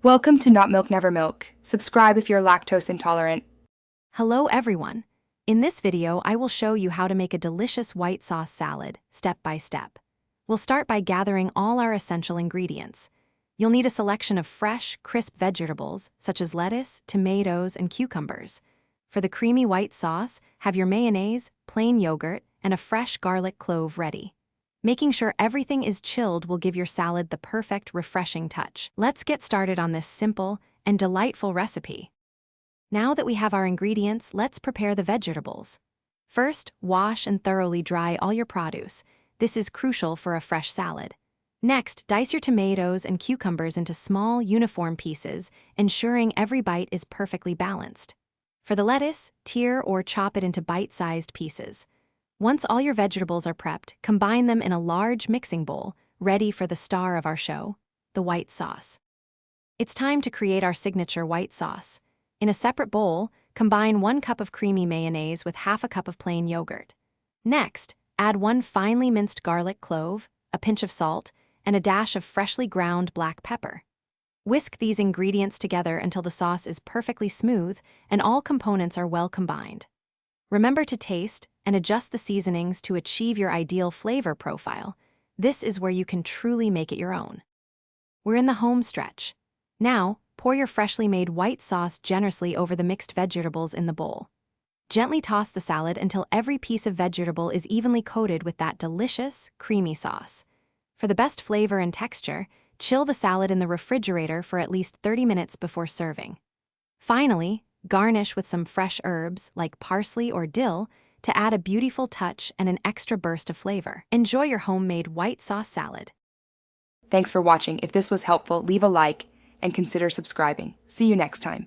Welcome to Not Milk Never Milk. Subscribe if you're lactose intolerant. Hello everyone! In this video, I will show you how to make a delicious white sauce salad, step by step. We'll start by gathering all our essential ingredients. You'll need a selection of fresh, crisp vegetables, such as lettuce, tomatoes, and cucumbers. For the creamy white sauce, have your mayonnaise, plain yogurt, and a fresh garlic clove ready. Making sure everything is chilled will give your salad the perfect, refreshing touch. Let's get started on this simple and delightful recipe. Now that we have our ingredients, let's prepare the vegetables. First, wash and thoroughly dry all your produce. This is crucial for a fresh salad. Next, dice your tomatoes and cucumbers into small, uniform pieces, ensuring every bite is perfectly balanced. For the lettuce, tear or chop it into bite-sized pieces. Once all your vegetables are prepped, combine them in a large mixing bowl, ready for the star of our show, the white sauce. It's time to create our signature white sauce. In a separate bowl, combine 1 cup of creamy mayonnaise with half a cup of plain yogurt. Next, add 1 finely minced garlic clove, a pinch of salt, and a dash of freshly ground black pepper. Whisk these ingredients together until the sauce is perfectly smooth and all components are well combined. Remember to taste and adjust the seasonings to achieve your ideal flavor profile. This is where you can truly make it your own. We're in the home stretch. Now, pour your freshly made white sauce generously over the mixed vegetables in the bowl. Gently toss the salad until every piece of vegetable is evenly coated with that delicious, creamy sauce. For the best flavor and texture, chill the salad in the refrigerator for at least 30 minutes before serving. Finally, garnish with some fresh herbs like parsley or dill to add a beautiful touch and an extra burst of flavor. Enjoy your homemade white sauce salad. Thanks for watching. If this was helpful, leave a like and consider subscribing. See you next time.